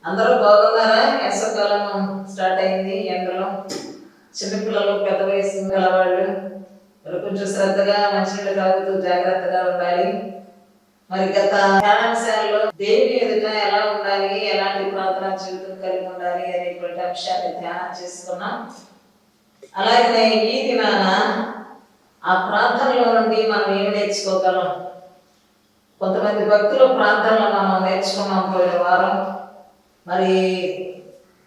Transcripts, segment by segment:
అందరూ బాగున్నారా? వేసవకాలం స్టార్ట్ అయింది. ఎండలో చిన్నపిల్లలు, పెద్ద వయసు గలవాళ్ళు కొంచెం శ్రద్ధగా మంచినీళ్ళు తాగుతూ జాగ్రత్తగా ఉండాలి. మరి గత ధ్యానాంశాల్లో దేవుని ఎదుట ఎలా ఉండాలి, ఎలాంటి ప్రార్థనా జీవితం కలిగి ఉండాలి అనేటువంటి అంశాన్ని ధ్యానం చేసుకున్నాం. అలాగే ఈ దినాన ఆ ప్రార్థనలో నుండి మనం ఏమి నేర్చుకోగలం? కొంతమంది భక్తుల ప్రార్థనలు మనం నేర్చుకున్నాం పోయిన వారం. మరి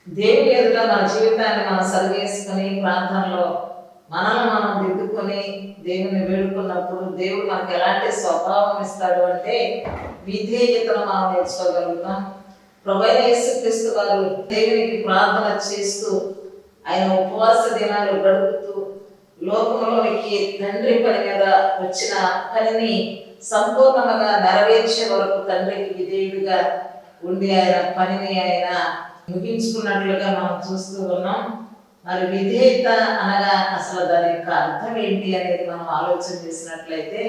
దేవుని ఎదుట మన జీవితాన్ని మనం సరిచేసుకుని ప్రార్థనలో మనల్ని మనం దిద్దుకొని దేవుని వేడుకున్నప్పుడు దేవుడు మనకు ఎలాంటి స్వభావం ఇస్తాడు అంటే విధేయతను మనం నేర్చుకోగలుగుతాం. ప్రభువైన యేసుక్రీస్తు వారు దేవునికి ప్రార్థన చేస్తూ ఆయన ఉపవాస దినాలు గడుపుతూ లోకంలోనికి తండ్రి పని మీద వచ్చిన పనిని సంపూర్ణంగా నెరవేర్చే వరకు తండ్రికి విధేయుడిగా ఉండి ఆయన పనిని ఆయన ముగించుకున్నట్లుగా మనం చూస్తూ ఉన్నాం. మరి విధేయత అనగా అసలు దాని యొక్క అర్థం ఏంటి అనేది మనం ఆలోచన చేసినట్లయితే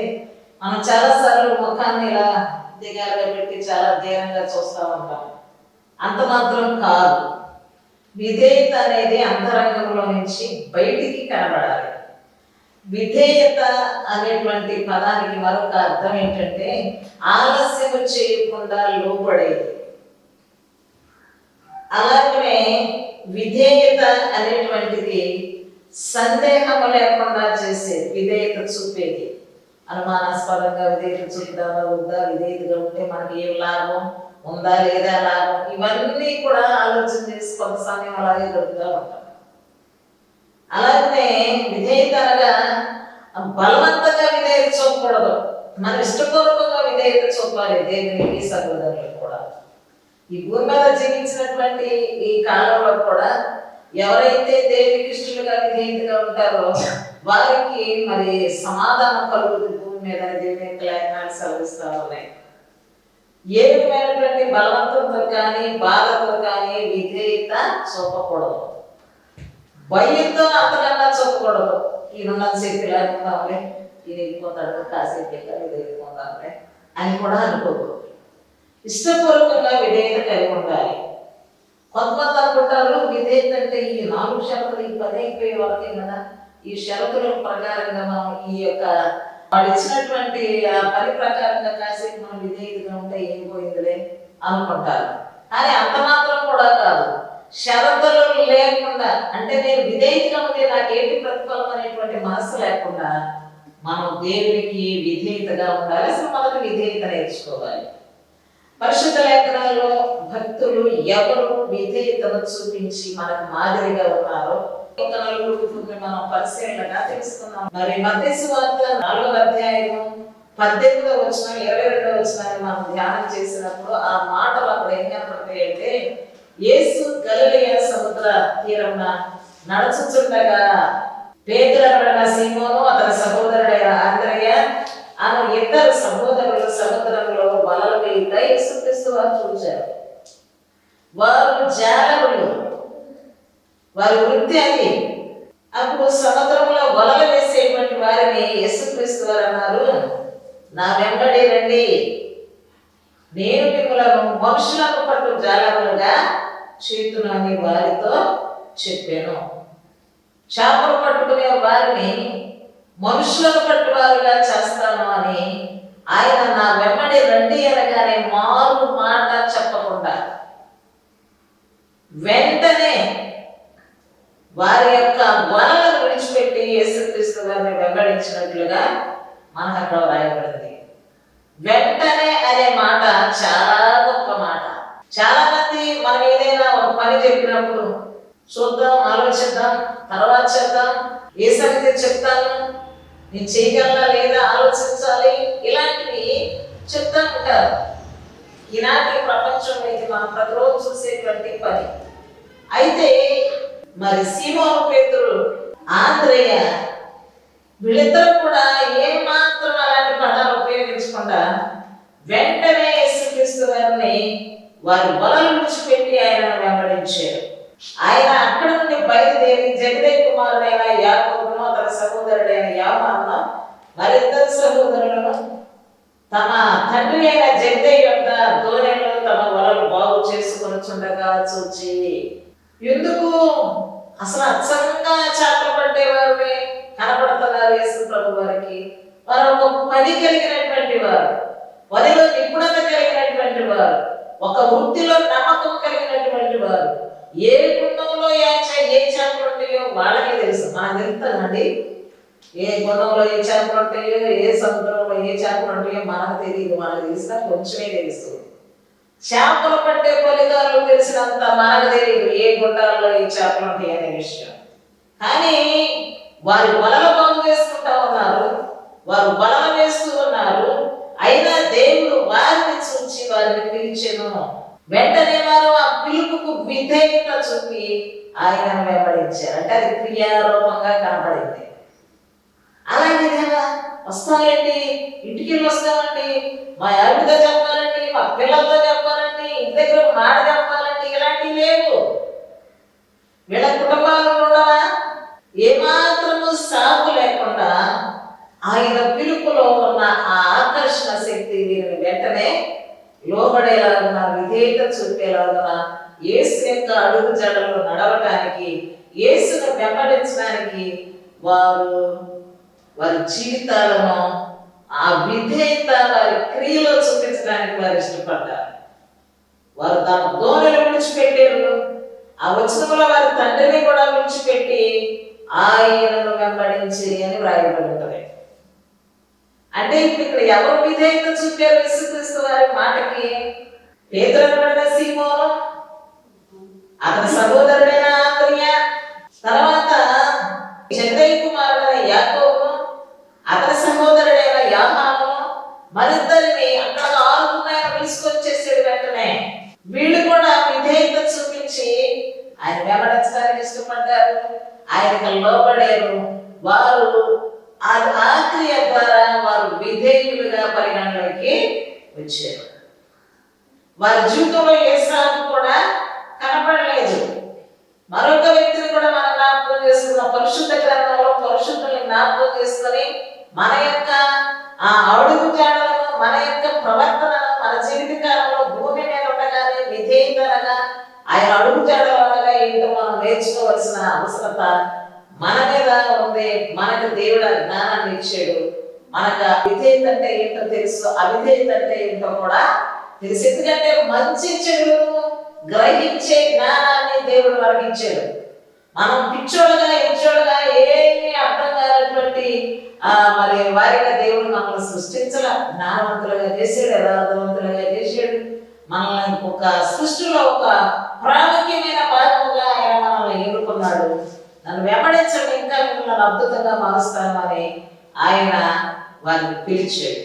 మనం చాలాసార్లు ముఖాన్ని ఇలా దిగాలుగా పెట్టి చాలా ధీరంగా చూస్తూ ఉంటాం. అంత మాత్రం కాదు, విధేయత అనేది అంతరంగంలో నుంచి బయటికి కనబడాలి. విధేయత అనేటువంటి పదానికి మరొక అర్థం ఏంటంటే ఆలస్యం చేయకుండా లోబడేది. అలాగనే విధేయత అనేటువంటిది సందేహము లేకుండా చేసేది, విధేయత చూపేది. అనుమానాస్పదంగా విధేయత చూపుదామా వద్దా, విధేయతగా ఉంటే మనకి ఏం లాభం ఉందా లేదా లాభం, ఇవన్నీ కూడా ఆలోచన చేసి కొంత సమయం అలాగే గడుపుతూ ఉంటాం. అలాగనే విధేయత అనగా బలవంతంగా విధేయత చూపకూడదు, మన ఇష్టపూర్వకంగా విధేయత చూపాలి. దేవునికి సహోదరులకు కూడా ఈ భూమి మీద జీవించినటువంటి ఈ కాలంలో కూడా ఎవరైతే దేవునికి ఇష్టలుగా విధేయతగా ఉంటారో వారికి మరి సమాధానం కలుగుతుంది భూమి మీద. దేవుని యొక్క లేఖనాలు సెలవిస్తూ ఉన్నాయి. ఏ విధమైనటువంటి బలవంతంతో కానీ బాధతో కానీ విధేయత చూపకూడదు. భయంతో అంతకన్నా చూపకూడదు. ఈయన సేపు ఇలా అయిపోతాంలే, ఈయన వెళ్ళిపోతాడు, కాసేపు విధేయత పొందాంలే అని కూడా అనుకోకూడదు. ఇష్టపూర్వకంగా విధేయత కలిగి ఉండాలి. కొంతమంది అనుకుంటారు విధేయత అంటే ఈ 4 షరతులు ఈ 10 అయిపోయే వరకే కదా, ఈ షరతుల ప్రకారంగా మనం ఈ యొక్క వాళ్ళు ఇచ్చినటువంటి ఆ పని ప్రకారంగా కాసేపు మనం విధేయతగా ఉంటే ఏం పోయిందిలే అనుకుంటారు. కానీ అంత మాత్రం కూడా కాదు. షరతులు లేకుండా అంటే నేను విధేయతగా ఉంటే నాకేంటి ప్రతిఫలం అనేటువంటి మనసు లేకుండా మనం దేవునికి విధేయతగా ఉండాలి. అసలు మొదటి విధేయత నేర్చుకోవాలి. పరిశుద్ధ లేఖనాల్లో భక్తులు ఎవరు విధేయతను చూపించి మనకు మాదిరిగా ఉన్నారో ఒక నలుగురు మనం పరిశీలనగా తెలుసుకున్నాం. మరి మత్తయి సువార్త 4వ అధ్యాయం 18వ వచనం 22వ వచనాన్ని మనం ధ్యానం చేసినప్పుడు ఆ మాటలు అక్కడ ఏం కనపడతాయి అంటే, యేసు గలిలయ సముద్ర తీరమున నడుచుచుండగా పేతురు అనబడిన సీమోను అతని సహోదరుడైన ఆంద్రయ అను ఇద్దరు సహోదరులు సముద్రంలో వలలు వేయుట యేసుక్రీస్తు వారు చూచారు. వారు జాలరులు, వారి వృత్తి అది. అప్పుడు సముద్రంలో వలలు వేసేటువంటి వారిని యేసుక్రీస్తు వారు అన్నారు, నా వెంబడి రండి, నేను మిమ్మలను మనుషులను పట్టు జాలరులుగా చేతును అని వారితో చెప్పాను. చేపలు పట్టుకునే వారిని మనుషులను పట్టువారుగా చేస్తాను అని ఆయన నా వెంబడి రండి అనగానే మారు మాట చెప్పకుండా వెంటనే వారి యొక్క వలలను విడిచిపెట్టి యేసుక్రీస్తు వారిని వెంబడించినట్లుగా మనకు అక్కడ రాయబడింది. వెంటనే అనే మాట చాలా గొప్ప మాట. చాలా మంది మనం ఏదైనా ఒక పని చెప్పినప్పుడు చూద్దాం, ఆలోచిద్దాం, తర్వాత చేద్దాం, ఏ సంగతి చెప్తాను, నేను చేయగలనా లేదా ఆలోచించాలి, ఇలాంటివి చెప్తా ఉంటారు. ఈనాటి ప్రపంచంలో ఇది మనం ప్రతిరోజు చూసేటువంటి పని. అయితే మరి సీమోను పేతురు ఆంద్రయ వీళ్ళిద్దరూ కూడా ఏం మాత్రం అలాంటి పదాలు ఉపయోగించకుండా వెంటనే యేసుక్రీస్తు వారిని వారి వలలు విడిచిపెట్టి ఆయనను వెంబడించారు. ఆయన అక్కడ నుండి బయలుదేరి జబెదయి కుమారుడైన యాకోబును అతని సహోదరుడైన యోహాను మరిద్దరు సహోదరులను తమ తండ్రి అయిన జబెదయి యొక్క దోణిలో తమ వలలు బాగు చేసుకొనుచుండగా చూచి, ఎందుకు అసలు అచ్చంగా చేపలు పట్టేవారిని కనపడుతున్నారు యేసు ప్రభు వారికి. వారు ఒక పని కలిగినటువంటి వారు, పనిలో నిపుణత కలిగినటువంటి వారు, ఒక వృత్తిలో నమ్మకం కలిగినటువంటి వారు. ఏ గుండంలో ఏ చేపలు ఉంటాయో వాళ్ళకే తెలుసు. మనకు తెలుస్తుందండి, ఏ గుండంలో ఏ చేపలు ఉంటాయో ఏ సముద్రంలో ఏ చేపలు ఉంటాయో మనకు తెలియదు. మనకు తెలిసిన కొంచెమే తెలుసు. చేపలు పట్టే పొలిగారులు తెలిసినంత మనకు తెలియదు ఏ గుండాల్లో ఏ చేపలు ఉంటాయి అనే విషయం. కానీ వారి వలలు బాగు చేసుకుంటా ఉన్నారు, వారు వలలు వేస్తూ ఉన్నారు. అయినా దేవుడు వారిని చూచి వారిని పిలిచెను. వెంటనే వారు ఆ పిలుపుకు విధేయత చూపి ఆయనను వెంబడించారు. అంటే అది క్రియారూపంగా కనబడింది. అలాగే దేవా వస్తానండి, ఇంటికి వస్తామండి, మా ఆవిడతో చెప్పాలండి, మా పిల్లలతో చెప్పాలండి, ఇంటి దగ్గర మాట చెప్పాలండి, ఇలాంటివి లేవు. వీళ్ళ కుటుంబాలు ఉండవా? ఏమాత్రము సాగు లేకుండా ఆయన పిలుపులో ఉన్న ఆ ఆకర్షణ శక్తి వీరిని వెంటనే లోబడేలాగున విధేయత చూపేలాగున యేసు యొక్క అడుగు జడలు నడవటానికి, యేసును వెంబడించడానికి వారి జీవితాలను ఆ విధేయత వారి క్రియలో చూపించడానికి వారు ఇష్టపడ్డారు. వారు తమ దోణిని విడిచిపెట్టారు. ఆ వచనంలో వారి తండ్రిని కూడా విడిచిపెట్టి ఆయనను వెంబడించి అని వ్రాయబడి ఉంటుంది. అంటే ఇక్కడ ఎవరు విధేయత చూపారు యేసుక్రీస్తు వారి మాటకి? పేతురు అనబడిన సీమోను, అతని సహోదరుడైన ఆంద్రయ, తర్వాత జబెదయి కుమారుడైన యాకోబు, అతని సహోదరుడైన యోహాను, మరిద్దరిని అక్కడ 6 ఆయన తీసుకొచ్చేసాడు. వెంటనే వీళ్ళు కూడా విధేయత చూపించి ఆయన వెంబడించడానికి ఇష్టపడ్డారు, ఆయనకు లోబడారు. వారు ఆ క్రియ ద్వారా వారు విధేయులుగా పరిగణలోకి వచ్చారు. వారి జీవితంలో ఏ సాగు కూడా కనపడలేదు. మరొక వ్యక్తిని కూడా మనం జ్ఞాపకం చేసుకున్న పరిశుద్ధ గ్రంథంలో పరిశుద్ధుల్ని జ్ఞాపకం చేసుకొని మన యొక్క ఆ అడుగు జాడలను, మన యొక్క ప్రవర్తనను మన జీవిత కాలంలో ఆయన అడుగుజాడలాగా ఏంటో మనం నేర్చుకోవాల్సిన అవసరత మన మీద ఉంది. మనకు దేవుడు జ్ఞానాన్ని ఇచ్చాడు. మనకు విధేయత అంటే ఏంటో తెలుసు, అవిధేయత అంటే ఏంటో కూడా తెలుసు. ఎందుకంటే మంచి చెడును గ్రహించే జ్ఞానాన్ని దేవుడు మనకి ఇచ్చాడు. మనం పిచ్చోడుగా ఇచ్చోడుగా ఏమీ అర్థం కానటువంటి మరి వారిగా దేవుడు మనల్ని సృష్టించాల. జ్ఞానవంతులుగా చేశాడు, యథార్థవంతులుగా చేశాడు. మనల్ని ఒక సృష్టిలో ఒక ప్రాముఖ్యమైన భాగముగా ఆయన మనల్ని ఎన్నుకున్నాడు. నన్ను వెంబడించండి, ఇంకా మిమ్మల్ని అద్భుతంగా మారుస్తాను అని ఆయన వారిని పిలిచాడు.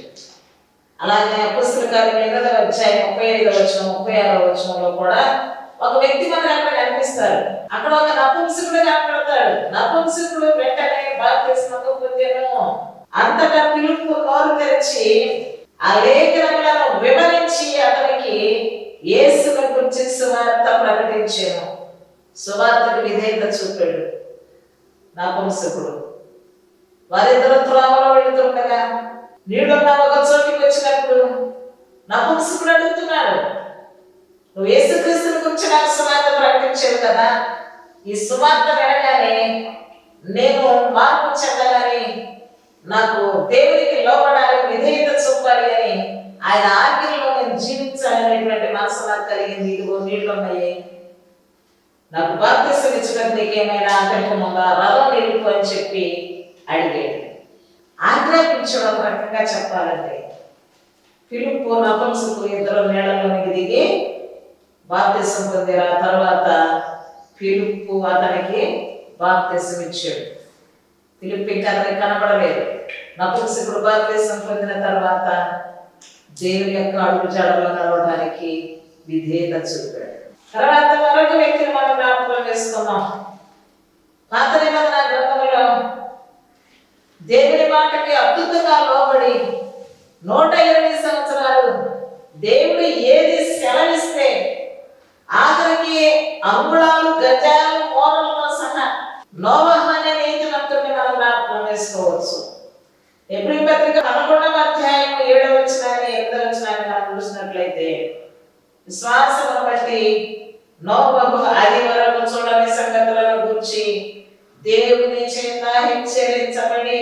అలాగే అపొస్తలుల కార్యములు 8వ అధ్యాయం 35వ వచనం 36వ వచనంలో కూడా ఒక వ్యక్తి మనకు అక్కడ కనిపిస్తాడు. అక్కడ ఒక నపుంసకుడు కనపడతాడు. నపుంసకుడు వెంటనే బాప్తిస్మం పొందెను. అంతటా ఫిలిప్పు నోరు తెరిచి ఆ లేఖనములను వివరించి అతనికి యేసును గురించి సువార్త ప్రకటించాను. సువార్తకు విధేయత చూపాడు నపుంసకుడు. వారిద్దరు త్రోవలో వెళుతుండగా నీడున్న ఒక చోటికి వచ్చినప్పుడు నపుంసకుడు అడుగుతున్నాడు, నువ్వు యేసుక్రీస్తుని గురించి నాకు సువార్త ప్రకటించావు కదా, ఈ సువార్త వినగానే నేను మార్పు చెందాలని, నాకు దేవునికి లోబడాలి, విధేయత చూపాలి అని, ఆయన ఆజ్ఞలో నేను జీవించాలనేటువంటి మనసు నాకు కలిగింది. ఇదిగో నీళ్ళు ఉన్నాయి, నాకు బాప్తిసం ఇచ్చినట్టు నీకేమైనా ఆటంకం ఉందా, రథం నిలుపు అని చెప్పి అడిగాడు. ఆజ్ఞాపించడం ఒక రకంగా చెప్పాలంటే ఫిలిప్పు నపుంసకుడు ఇద్దరు నీళ్ళలోనికి దిగి బాప్తిసం పొందిన తర్వాత ఫిలిప్పు అతనికి బాప్తిసం ఇచ్చాడు. ఫిలిప్పు ఇంకా అతనికి కనబడలేదు. నపుంసకుడు బాప్తిసం పొందిన తర్వాత దేవుని యొక్క అడుగు జాడలో నడవడానికి విధేయత చూపాడు. తర్వాత మరొక వ్యక్తిని మనం జ్ఞాపకం చేసుకున్నాం. పాత నిబంధన గ్రంథంలో దేవుని మాటకి అద్భుతంగా లోబడి 120 సంవత్సరాలు దేవుడు ఏది సెలవిస్తే ఆఖరికి అంగుళాలు, గజాలు, మూలలతో సహా నోవహు అనే నీతిమంతుడిని మనం జ్ఞాపకం చేసుకోవచ్చు. ఎబ్రీ పత్రిక 11వ అధ్యాయం 7వ వచనాన్ని 8వ వచనాన్ని మనం చూసినట్లయితే విశ్వాసమును బట్టి నోవహు అది వరకు చూడని సంగతులను గురించి దేవుని చేత హెచ్చరించబడి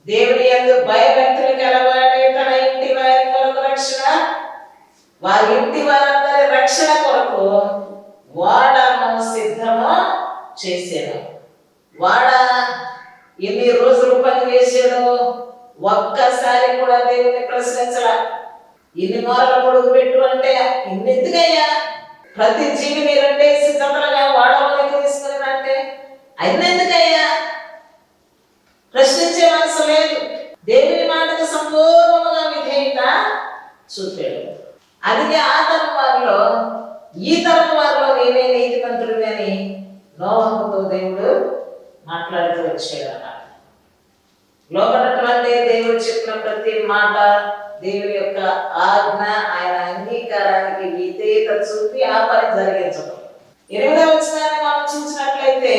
దేవుని యందు భయభక్తులు కలవాడే తన ఇంటి వారి కొరకు రక్షణ, వారి ఇంటి వారందరి రక్షణ కొరకు వాడను సిద్ధము చేశాను. వాడ ఎన్ని రోజులు పని చేశాడో ఒక్కసారి కూడా దేవుని ప్రశ్నించాల. ఇన్ని మూరల పొడుగు పెట్టు అంటే ఇన్నెందుకయ్యా, ప్రతి జీవిని 2 జతలుగా వాడలోకి తీసుకుని అంటే అయినెందుకయ్యా, ప్రశ్నించే మనసు లేదు. దేవుని మాటకు సంపూర్ణంగా విధేయత చూపాడు. అందుకే ఆ తరం వారిలో ఈ తరం వారిలో నేనే నీతిమంతుడిని అని నోవహుతో దేవుడు మాట్లాడుతూ వచ్చాడు అన్నమాట. లోపడటం అంటే దేవుడు చెప్పిన ప్రతి మాట, దేవుని యొక్క ఆజ్ఞ, ఆయన అంగీకారానికి విధేయత చూపి ఆ పని జరిగించడం. 8వ వచనాన్ని మనం చూసినట్లయితే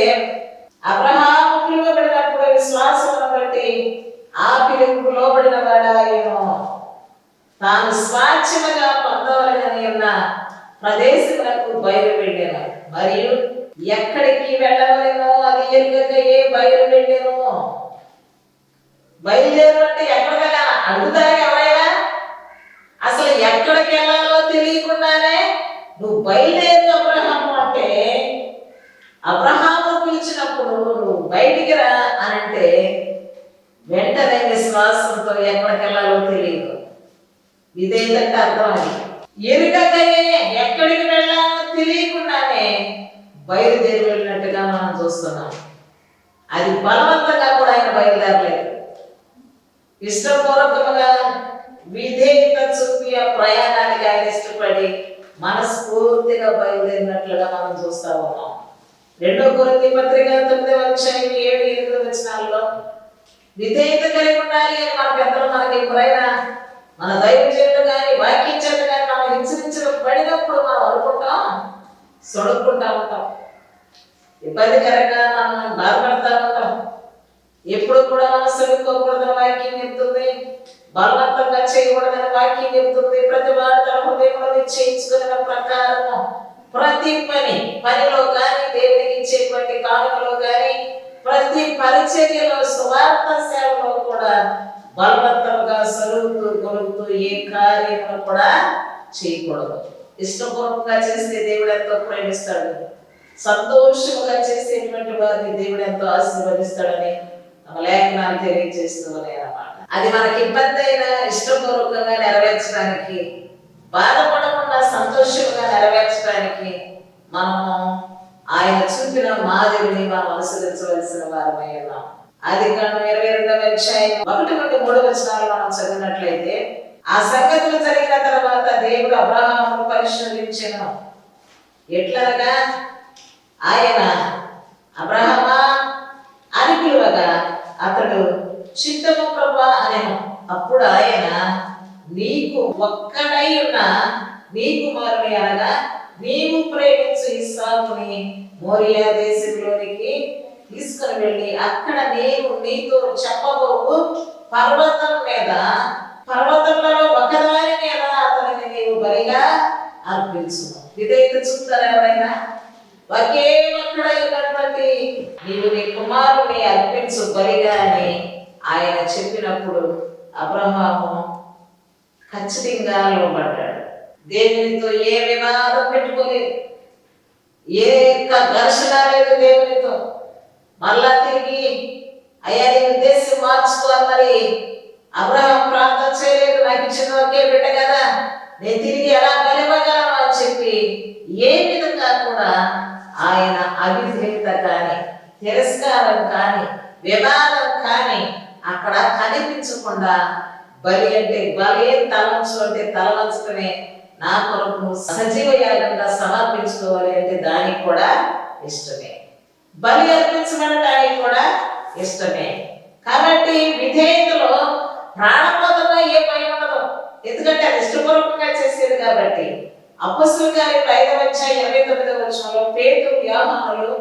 అబ్రహాము పిలువబడినప్పుడు విశ్వాసమును బట్టి ఆ పిలుపుకు లోబడిన వాడాయను. తాను స్వాచ్ఛముగా పొందవలెనని ఉన్న ప్రదేశములకు బయలువెళ్ళెను, మరియు ఎక్కడికి వెళ్ళవలెనో అది ఎరుగకయే బయలువెళ్ళెను. బయలుదేరు అంటే ఎక్కడ వెళ్ళాలా అడుగుతారా ఎవరైనా? అసలు ఎక్కడికి వెళ్ళాలో తెలియకుండానే నువ్వు బయలుదేరు అబ్రహాము అంటే, అబ్రహాము పిలిచినప్పుడు నువ్వు బయటికి రా అని అంటే వెంటనే విశ్వాసంతో ఎక్కడికి వెళ్ళాలో తెలియదు. ఇదేంటంటే అర్థం అది. ఎరుగకయే ఎక్కడికి వెళ్ళాలో తెలియకుండానే బయలుదేరి వెళ్ళినట్టుగా మనం చూస్తున్నాం. అది బలవంతంగా కూడా ఆయన బయలుదేరలేదు. ఇష్టపూర్వకముగా విధేయత చూపి ఆ ప్రయాణానికి ఆయన ఇష్టపడి మనస్ఫూర్తిగా బయలుదేరినట్లుగా మనం చూస్తా ఉన్నాం. 2 కొరింథీ పత్రిక 9వ అధ్యాయం 7-8 వచనాల్లో విధేయత కలిగి ఉండాలి అని మన పెద్దలు మనకి ఎప్పుడైనా మన దైవజనులు కానీ వాక్యం చేత కానీ మనం హెచ్చరించబడినప్పుడు మనం అనుకుంటాం, సొడుక్కుంటా ఉంటాం, ఇబ్బందికరంగా మనం బాధపడతా ఉంటాం. ఎప్పుడు కూడా మనం సొడుక్కోకూడదని వాక్యం చెప్తుంది, బలవంతంగా చేయకూడదని వాక్యం చెప్తుంది. ప్రతి వాడు తన హృదయంలో నిశ్చయించుకున్న ప్రకారం ప్రతి ప్రతి పనిలో కానీ, దేవునికి ఇచ్చేటువంటి కానుకలో కానీ, ప్రతి పరిచర్యలో, సువార్త సేవలో కూడా బలవంతంగా సరుగుతూ కొలుగుతూ ఏ కార్యము కూడా చేయకూడదు. ఇష్టపూర్వకంగా చేస్తే దేవుడు ఎంతో ప్రేమిస్తాడు. సంతోషంగా చేసేటువంటి వారిని దేవుడు ఎంతో ఆశీర్వదిస్తాడని లేఖనాలు తెలియజేస్తూ ఉన్నాయన్నమాట. అది మనకి ఇబ్బంది అయినా ఇష్టపూర్వకంగా నెరవేర్చడానికి, బాధపడకుండా సంతోషంగా నెరవేర్చడానికి మనము ఆయన చూపిన మాదిరిని మనం అనుసరించవలసిన వారమై ఉన్నాం. ఆదికాండం 22వ అధ్యాయం 1-3 మనం చదివినట్లయితే, ఆ సంగతులు జరిగిన తర్వాత దేవుడు అబ్రహామును పరిశోధించెను. ఎట్లనగా ఆయన అబ్రహమా అని పిలువగా అతడు చిత్తము ప్రభువా అనెను. అప్పుడు ఆయన, నీకు ఒక్కడై ఉన్న నీ కుమారుని అనగా నీవు ప్రేమించు ఇస్సాకుని మోరియా దేశంలోనికి తీసుకుని వెళ్ళి అక్కడ నేను నీతో చెప్పబోవు పర్వతములలో ఒకదాని మీద అతనిని నీవు బలిగా అర్పించు. విధేయత చూపుతారా ఎవరైనా? ఒకే ఒక్కడై ఉన్నటువంటి నీవు నీ కుమారుని అర్పించు బలిగా అని ఆయన చెప్పినప్పుడు అబ్రహాము ఖచ్చితంగా లోబడ్డాడు. దేవునితో ఏ వివాదం పెట్టుకోలేదు, ఏ ఘర్షణ లేదు దేవునితో. మళ్ళా తిరిగి అయ్యా నీ ఉద్దేశం మార్చుకో మరి అబ్రహాం ప్రార్థన చేయలేదు, నాకు ఇచ్చిన ఒకే బిడ్డ కదా, నేను తిరిగి ఎలా బలివ్వగలను అని చెప్పి ఏ విధంగా కూడా ఆయన అవిధేయత కానీ, తిరస్కారం కానీ, వివాదం కానీ అక్కడ కనిపించకుండా బలి అంటే బలి, తలంచు అంటే తలవంచడమే, నా కొరకు సజీవ యాగంగా సమర్పించుకోవాలి అంటే దానికి కూడా ఇష్టమే, బలి అర్పించడానికి కూడా ఇష్టమే. కాబట్టి విధేయతలో ప్రాణపోతలో ఏ భయం ఉండదు, ఎందుకంటే అది ఇష్టపూర్వకంగా చేసేది కాబట్టి. అపొస్తలుల కార్యములు 5వ అధ్యాయం 29వ వచనంలో పేతురు, యోహానులు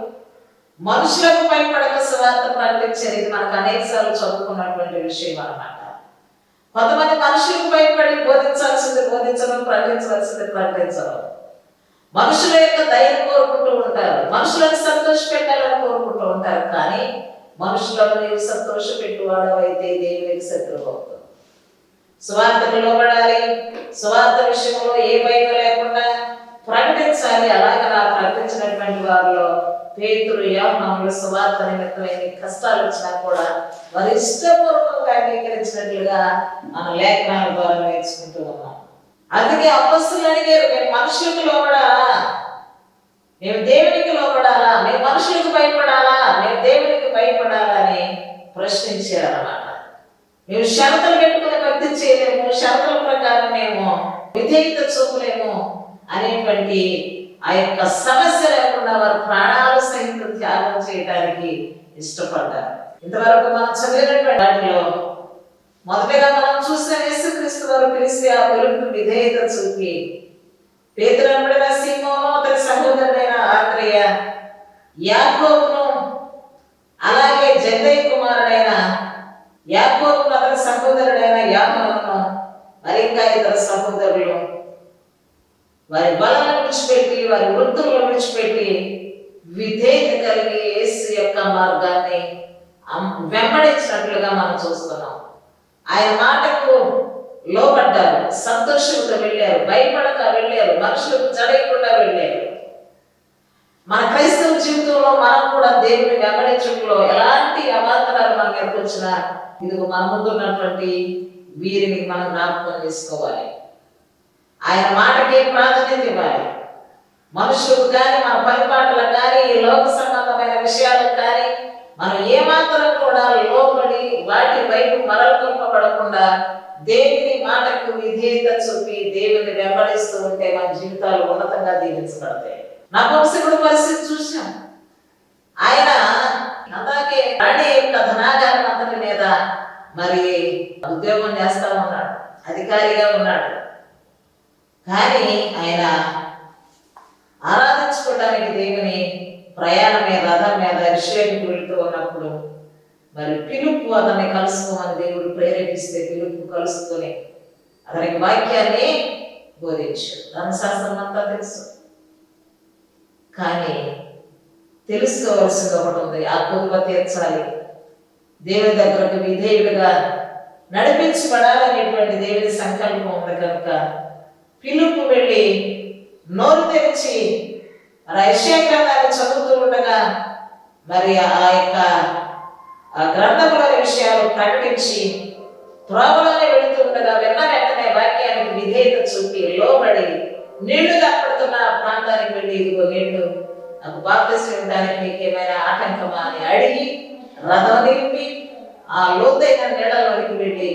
మనుషులకు భయపడక సువార్త ప్రకటించారు. ఇది మనకు అనేకసార్లు చదువుకున్నటువంటి విషయం అన్నమాట. కొంతమంది మనుషులకు భయపడి బోధించాల్సింది బోధించడం, ప్రకటించవలసింది ప్రకటించడం, మనుషుల యొక్క దయను కోరుకుంటూ ఉంటారు, మనుషులను సంతోష పెట్టాలని కోరుకుంటూ ఉంటారు. కానీ మనుషులను నీవు సంతోష పెట్టువాడవైతే దేవునికి శత్రువు అవుతుంది. సువార్తకు లోబడాలి, సువార్త విషయంలో ఏ భయం లేకుండా ప్రకటించాలి. అలాగే నా ప్రకటించినటువంటి వారిలో పేతురు, యోహానులు సువార్త నిమిత్తం ఎన్ని కష్టాలు వచ్చినా కూడా వారు ఇష్టపూర్వకంగా అంగీకరించినట్లుగా మన లేఖనాల ద్వారా నేర్చుకుంటూ ఉన్నాం. అందుకే అపొస్తలులు అడిగారు, మేము మనుషులకు లోబడాలా, మేము దేవునికి లోబడాలా, మేము మనుషులకు భయపడాలా, మేము దేవునికి భయపడాలా అని ప్రశ్నించారన్నమాట. మేము షరతులు పెట్టుకుని భక్తి చేయలేము, షరతుల ప్రకారం మేము విధేయత చూపలేము అనేటువంటి ఆ యొక్క సమస్య లేకుండా వారు ప్రాణాలు సహితం త్యాగం చేయడానికి ఇష్టపడ్డారు. ఇంతవరకు మనం చదివినటువంటి వాటిలో మొదటగా మనం చూసిన యేసుక్రీస్తు వారు పిలిస్తే ఆ పిలుపుకు విధేయత చూపి పేతురు అనబడిన సీమోను, అతని సహోదరుడైన ఆంద్రెయ, యాకోబును, అలాగే జెబెదయి కుమారుడైన యాకోబును, అతని సహోదరుడైన యోహానును, మరి ఇంకా ఇతర సహోదరులు వారి బలను విడిచిపెట్టి, వారి వృత్తులను విడిచిపెట్టి విధేయత కలిగి యేసు యొక్క మార్గాన్ని వెంబడించినట్లుగా మనం చూస్తున్నాం. ఆయన మాటకు లోబడ్డారు, సంతోషంతో వెళ్ళారు, భయపడక వెళ్ళారు, మనుషులకు జడయకుండా వెళ్ళారు. మన క్రైస్తవ జీవితంలో మనం కూడా దేవుని వెంబడించడంలో ఎలాంటి అవాంతరాలు మనం ఎదుర్కొచ్చినా ఇదిగో మన ముందు ఉన్నటువంటి వీరిని మనం జ్ఞాపకం చేసుకోవాలి. ఆయన మాటకి ప్రాధాన్యత ఇవ్వాలి. మనుషులకు కానీ, మన పరిపాటలకు కానీ, ఈ లోక సంబంధమైన విషయాలకు కానీ మనం ఏమాత్రం కూడా లోబడి వాటి వైపు మరల్కొల్పబడకుండా దేవుని మాటకు విధేయత చూపి దేవుని వెంబడిస్తూ ఉంటే మన జీవితాలు ఉన్నతంగా దీవించబడతాయి. నా వంశకుడు పరిస్థితి చూసాం. ఆయన అలాగే రాణి యొక్క ధనాగారం అంతటి మీద మరి ఉద్యోగం చేస్తా ఉన్నాడు, అధికారిగా ఉన్నాడు. కానీ ఆయన ఆరాధించుకోవడానికి దేవుని ప్రయాణం మీద, రథం మీద యెరూషలేముకు వెళ్తూ ఉన్నప్పుడు మరి పిలుపు అతన్ని కలుసుకోమని దేవుడు ప్రేరేపిస్తే పిలుపు కలుసుకొని అతనికి వాక్యాన్ని బోధించాడు. ధర్మశాస్త్రం అంతా తెలుసు. కానీ తెలుసుకోవాల్సింది ఒకటి ఉంది, ఆ కొలువ తీర్చాలి, దేవుని దగ్గరకు విధేయుడిగా నడిపించబడాలనేటువంటి దేవుని సంకల్పం ఉంది కనుక పిలుపు వెళ్ళి నోరు తెరిచి యెషయా గ్రంథాన్ని చదువుతూ ఉండగా మరి ఆ గ్రంథంలోని విషయాలు ప్రకటించి త్రోవలోనే వెళుతూ ఉండగా విన్న వెంటనే వాక్యానికి విధేయత చూపి లోబడి నీళ్లు కనపడుతున్న ప్రాంతానికి వెళ్ళి ఇదిగో నీళ్లు, నాకు బాప్తిస్మం ఇవ్వడానికి మీకు ఏమైనా ఆటంకమా అని అడిగి రథం నింపి ఆ లోతైన నీళ్ళలోనికి వెళ్ళి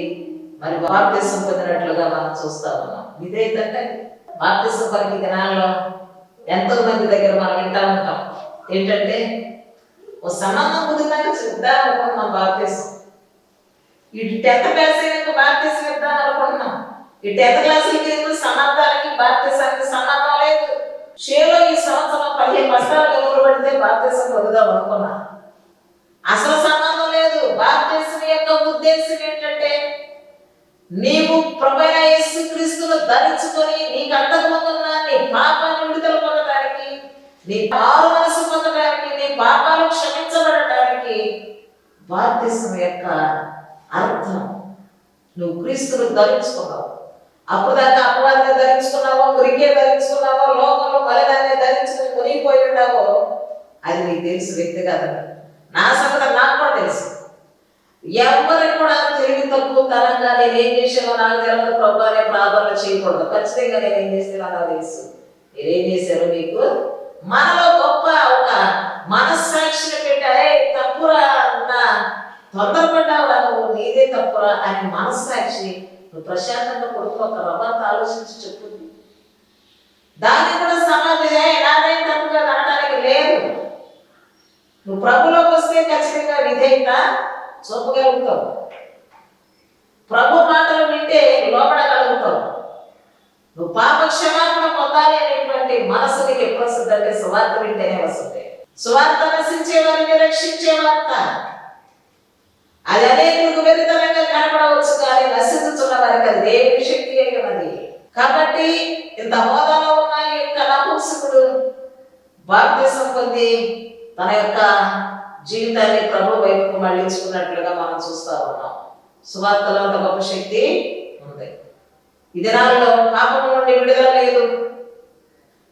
మరి బాప్తిస్మం పొందినట్లుగా మనం చూస్తా ఉన్నాం. విధేయత అంటే బాప్తిస్మం పలికి దినాల్లో ఎంతో మంది దగ్గర మనం వింటా ఉంటాం ఏంటంటే, ఓ సంబంధం కుదిరినాక చూద్దాం అనుకుంటున్నాం బాప్తిస్మం, ఇటు 10th క్లాస్ అయినాక బాప్తిస్మం ఇద్దాం అనుకుంటున్నాం, ఈ 10th క్లాసులకి సంబంధాలకి బాప్తిస్మానికి సంబంధం లేదు. షేలో ఈ సంవత్సరం 15 బస్తాలు ఎవరు పడితే బాప్తిస్మం పొందుదాం అనుకున్నా, అసలు సంబంధం లేదు. బాప్తిస్మం యొక్క ఉద్దేశం ఏంటంటే, నీవు ప్రభువైన యేసుక్రీస్తును ధరించుకొని నీకు అంతకుముందున్న నీ పాపాన్ని విడుదల పొందడానికి, నీ మారు మనసు పొందడానికి, నీ పాపాలు క్షమించబడటానికి బాప్తిస్మం యొక్క అర్థం నువ్వు క్రీస్తును ధరించుకున్నావు. అప్పుడు దాకా అపవాదాన్ని ధరించుకున్నావో, మురికే ధరించుకున్నావో, లోకంలో మలినాన్ని ధరించుకుని మునిగిపోయి ఉన్నావో అది నీకు తెలుసు వ్యక్తిగతంగా. నా సంగతి నాకు కూడా తెలుసు. ఎవరికి కూడా తెలివి తక్కువ తరంగా నేనేం చేసానో నాకు తెలియదు ప్రభు అనే ప్రార్థనలు చేయకూడదు. ఖచ్చితంగా నేనేం చేస్తానో నాకు తెలుసు. నేనేం చేశాను మీకు మనలో గొప్ప ఒక మనస్సాక్షిని పెట్టారే, తప్పురా అన్నా తొందరపడ్డావురా నువ్వు, నీదే తప్పురా అని మనస్సాక్షి నువ్వు ప్రశాంతంగా కొడుకు ఒక రవ్వంత ఆలోచించి చెప్తుంది. దాన్ని కూడా సమాధి నాదేం తప్పుగా అనడానికి లేదు. నువ్వు ప్రభులోకి వస్తే ఖచ్చితంగా విధేయత చూపగలుగుతావు, ప్రభు మాటలు వింటే లోపడగలుగుతావు. నువ్వు పాప క్షమాపణ పొందాలి అనేటువంటి మనసు నీకు ఎప్పుడు వస్తుంది అంటే సువార్త వింటేనే వస్తుంది. సువార్త నశించే వారిని రక్షించే వార్త అది అనేకులకు వెరితనంగా కనపడవచ్చు, కానీ నశించుతున్న వారికి అది దేవుని శక్తి అయి ఉన్నది. కాబట్టి ఇంత హోదాలో ఉన్న ఈ యొక్క నపుంసకుడు బాప్తిస్మం పొంది తన యొక్క జీవితాన్ని ప్రభు వైపుకు మళ్లించుకున్నట్లుగా మనం చూస్తా ఉన్నాం. సువార్తలో అంత గొప్ప శక్తి ఉంది. ఈ దినాల్లో పాపం నుండి విడుదల లేదు.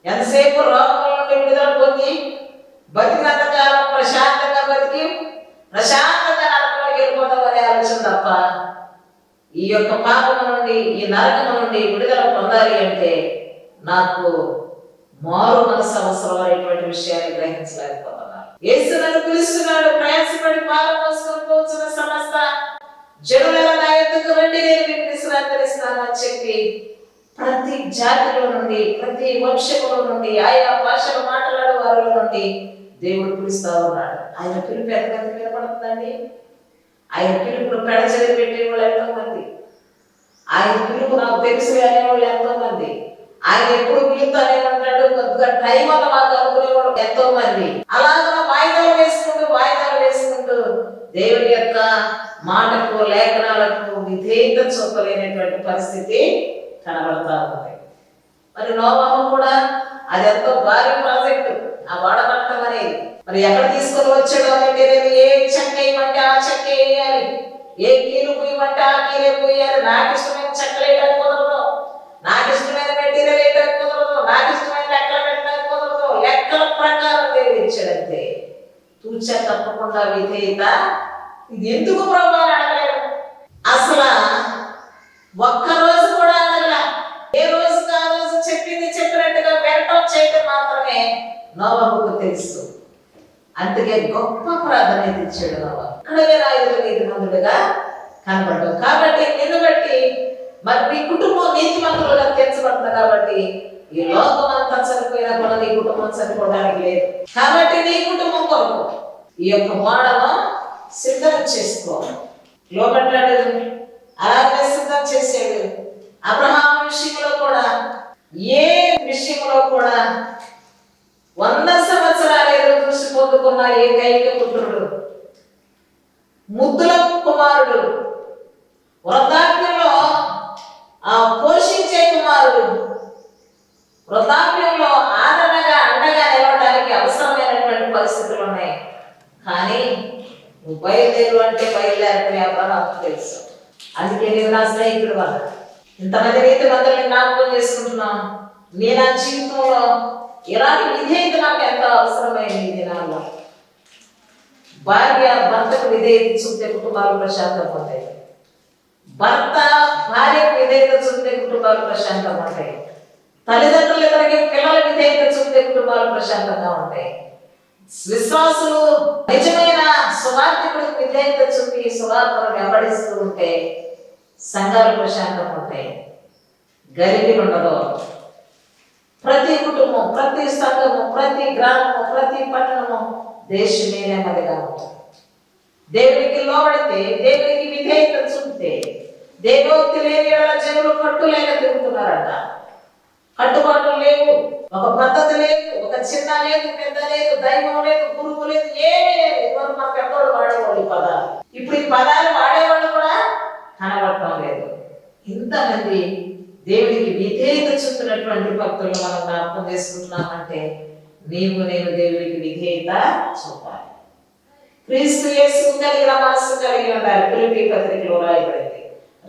ఎంతసేపు రోగముల నుండి విడుదల పొంది బతికినంత కాలం ప్రశాంతంగా బతికి ప్రశాంతంగా నరకంలోకి వెళ్ళిపోతామనే ఆలోచన తప్ప ఈ యొక్క పాపము నుండి, ఈ నరకము నుండి విడుదల పొందాలి అంటే నాకు మారు మనసు అవసరం అనేటువంటి విషయాన్ని గ్రహించలేకపోతున్నారు. యేసు నన్ను పిలుస్తున్నాడు, ప్రయాసపడి భారం మోసుకొని పోతున్న సమస్త జనుల నా యొద్దకు రండి, నేను మీకు విశ్రాంతినిస్తాను అని చెప్పి ప్రతి జాతిలో నుండి, ప్రతి వంశములో నుండి, ఆయా భాషలు మాట్లాడే వారిలో నుండి దేవుడు పిలుస్తా ఉన్నాడు. ఆయన పిలుపు ఎంతమంది వినపడుతుందండి? ఆయన పిలుపును పెడచరి పెట్టే వాళ్ళు ఎంతో మంది, ఆయన పిలుపు నాకు తెలుసు అనేవాళ్ళు ఎంతో మంది, ఆయన ఎప్పుడు పిలుతానే ఉంటాడు, కొద్దిగా టైం అన్న మాకు అనుకునేవాడు ఎంతో మంది. అలాగా వాయిదాలు వేసుకుంటూ దేవుని యొక్క మాటకు, లేఖనాలకు విధేయత చూపలేనటువంటి పరిస్థితి కనబడతా ఉంది. మరి నోవాహు కూడా అది ఎంతో భారీ ప్రాజెక్టు, ఆ వాడ కట్టడం అనేది. మరి ఎక్కడ తీసుకొని వచ్చాడు అంటే, ఏ చెక్క వేయమంటే ఆ చెక్క వేయాలి, ఏ కీలు పూయమంటే ఆ కీలే పూయాలి, నాకు ఇష్టమైన చెక్కలు వేయడానికి కుదరదు, నాకు ఇష్టమైన మెటీరియల్ వేయడానికి కుదరదు, నాకు ఇష్టమైన లెక్కలు పెట్టడానికి కుదరదు. లెక్కల ప్రకారం దేవుడు ఇచ్చాడంతే. తూచా తప్పకుండా విధేయత. ఇది ఎందుకు ప్రభు అని అడగలేదు. అసలు ఒక్కరోజు కూడా అడగల. ఏ రోజుకి ఆ రోజు చెప్పింది చెప్పినట్టుగా వెంటనే చేయటం మాత్రమే నోవాహుకు తెలుసు. అందుకే గొప్ప ప్రాధాన్యత ఇచ్చాడు నోవాహు. ఇక్కడ 5 మందులుగా కనబడ్డావు కాబట్టి నిన్ను బట్టి మరి నీ కుటుంబం నీతిమంతులుగా తీర్చబడుతుంది. కాబట్టి ఈ లోకం అంతా చనిపోయినా కూడా నీ కుటుంబం చనిపోవడానికి లేదు. కాబట్టి నీ కుటుంబం కొరకు ఈ యొక్క మోడను సిద్ధం చేసుకో. లోబడ్డాడు, అలాగే సిద్ధం చేసాడు. అబ్రహాం విషయంలో కూడా, ఏ విషయంలో కూడా 100 సంవత్సరాలు ఎదురు చూసి పొందుకున్న ఏకైక పుత్రుడు, ముద్దుల కుమారుడు, వృద్ధాప్యంలో పోషించే కుమారుడు, వృద్ధాప్యంలో ఆదరణగా అండగా నిలవడానికి పరిస్థితులు ఉన్నాయి. కానీ నువ్వు బయలుదేరు అంటే బయలుదేరటమే అబ్రహాముకు తెలుసు. అందుకే నీవు నా స్నేహితుడు వల్ల ఇంతమంది నీతిమంతుల్ని జ్ఞాపకం చేసుకుంటున్నాను. నీ నా జీవితంలో ఇలాంటి విధేయత నాకు ఎంతో అవసరమైంది. ఈ దినాల్లో భార్య భర్తకు విధేయత చూపితే కుటుంబాలు ప్రశాంతంగా ఉంటాయి. భర్త భార్యకు విధేయత చూపితే కుటుంబాలు ప్రశాంతంగా ఉంటాయి. తల్లిదండ్రులు ఇద్దరికి పిల్లల విధేయత చూపితే కుటుంబాలు ప్రశాంతంగా ఉంటాయి. విశ్వాసులు నిజమైన సువార్థికుడికి విధేయత చూపి సువార్తను వెంబడిస్తూ ఉంటే సంఘాలు ప్రశాంతంగా ఉంటాయి. గరిబి ఉండదు. ప్రతి కుటుంబం, ప్రతి సంఘము, ప్రతి గ్రామము, ప్రతి పట్టణము దేశమే నెమ్మదిగా ఉంటుంది. దేవునికి లోబడితే, దేవునికి విధేయత చూపితే, దేవోక్తి లేని జనులు కట్టులేక తిరుగుతున్నారట. కట్టుబాట్లు లేవు, ఒక పద్ధతి లేదు, ఒక చిన్న లేదు, పెద్ద లేదు, దైవం లేదు, గురువు లేదు, ఏమీ లేదు. ఇవాళ మన పెద్దోడు వాడేవాళ్ళు ఈ పదాలు. ఇప్పుడు ఈ పదాలు వాడేవాళ్ళు కూడా కనబడటం లేదు. ఇంతమంది దేవుడికి విధేయత చూపినటువంటి భక్తులను మనం జ్ఞాపకం చేసుకుంటున్నామంటే నీవు నేను దేవుడికి విధేయత చూపాలి. క్రీస్తు యేసు కలిగిన మనస్సు కలిగి ఉండాలి. ఫిలిప్పీ పత్రికలో రాయబడింది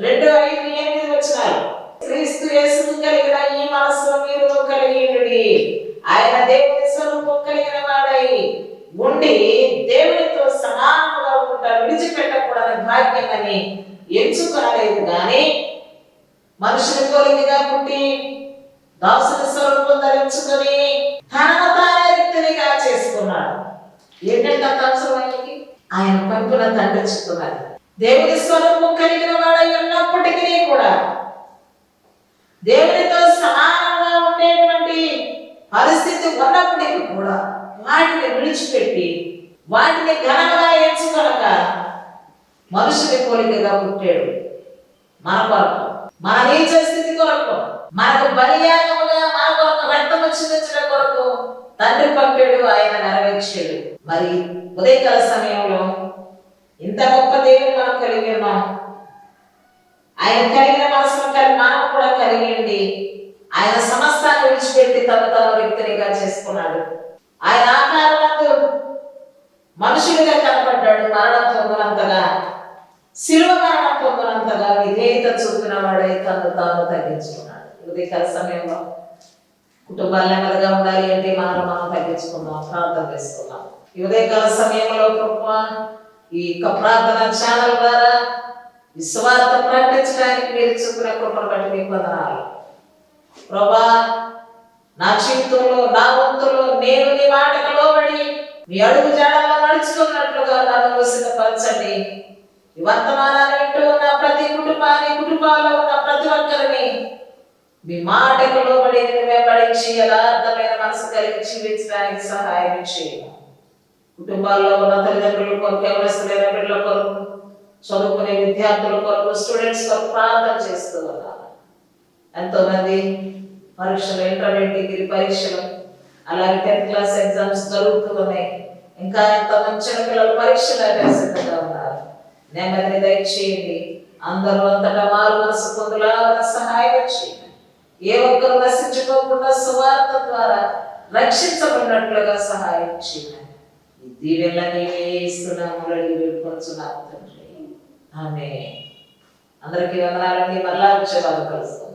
2:5-8 క్రీస్తు యేసు కలిగిన ఈ మనస్సు మీరు కలిగి ఉండి ఆయన దేవుని స్వరూపం కలిగిన వాడై ఉండి దేవునితో సమానముగా ఉంటా విడిచిపెట్టకూడని భాగ్యాన్ని ఎంచుకోలేదు. కానీ మనుషుని పోలికగా పుట్టి దాసుని స్వరూపం ధరించుకొని తనను తానే రిక్తునిగా చేసుకున్నాడు. ఏంటంటే అంత అవసరం ఆయనకి? ఆయన పంపున తండ్రించుకున్నాడు. దేవుని స్వరూపం కలిగిన వాడై ఉన్నప్పటికీ కూడా దేవునితో సమానంగా ఉండేటువంటి పరిస్థితి ఉన్నప్పటికీ కూడా వాటిని విడిచిపెట్టి వాటిని ఘనంగా ఎంచుకొనక మనుషుని పోలికగా పుట్టాడు. మన కొరకు, మన నీచ స్థితి కొరకు, మనకు బలియాగముగా మన కొరకు రక్తం చిందించడం కొరకు తండ్రి పంపాడు. ఆయన నెరవేర్చాడు. మరి ఉదయకాల సమయంలో ఇంత గొప్ప దేవుని మనం కలిగి ఉన్నాం. ఆయన కలిగిన మనసును మనం కూడా కలిగిండి ఆయన సమస్తాన్ని విడిచిపెట్టి తన వ్యక్తినిగా చేసుకున్నాడు. ఆయన ఆకారంలో మనుషుడిగా కనపడ్డాడు. మరణం పొందినంతగా, శిలువ మరణం పొందినంతగా విధేయత చూపిన వాడై తను తాను తగ్గించుకున్నాడు. ఉదయకాల సమయంలో కుటుంబాలు నెమ్మదిగా ఉండాలి అంటే మనం తగ్గించుకుందాం, ప్రార్థన చేసుకుందాం. ఈ ఉదయకాల సమయంలో ప్రభువా ఈ ప్రార్థన ఛానల్ ద్వారా విశ్వాస ప్రకటించడానికి మీరు చూపిన కృపను బట్టి మీకు వందనాలు ప్రభా. నా జీవితంలో, నా వంతులో నేను నీ మాటకు లోబడి మీ అడుగు జాడల్లో నడుచుకున్నట్లుగా నన్ను సిద్ధపరచండి. ఈ వర్తమానాన్ని వింటూ ఉన్న ప్రతి కుటుంబాల్లో ఉన్న ప్రతి ఒక్కరిని మీ మాటకు లోబడి వెంబడించి యథార్థమైన మనసు కలిగి జీవించడానికి సహాయం చేయండి. కుటుంబాల్లో ఉన్న తల్లిదండ్రుల కొరకు, ఎవరిస్తులైన బిడ్డల కొరకు, చదువుకునే విద్యార్థుల కొరకు, స్టూడెంట్స్ కొరకు ప్రార్థన చేస్తూ ఉన్నారు. ఎంతో మంది పరీక్షలు, ఇంటర్మీడియట్ డిగ్రీ పరీక్షలు, అలాగే 10th క్లాస్ ఎగ్జామ్స్ జరుగుతూ ఉన్నాయి. ఇంకా ఎంతమంది చిన్న పిల్లలు పరీక్షలు సిద్ధంగా ఉన్నారు. నెమ్మదిని దయచేయండి. అందరూ అంతటా మారు మనసు పొందులాగా సహాయం చేయండి. ఏ ఒక్కరు నశించుకోకుండా సువార్త ద్వారా రక్షించబడినట్లుగా సహాయం చేయండి. ఈ దీవెనలని ఇస్తున్నాము, వేడుకొంచున్నాము తండ్రి. ఆమేన్. అందరికీ వందనాలండి. మరలా వచ్చే వాళ్ళు కలుస్తాం.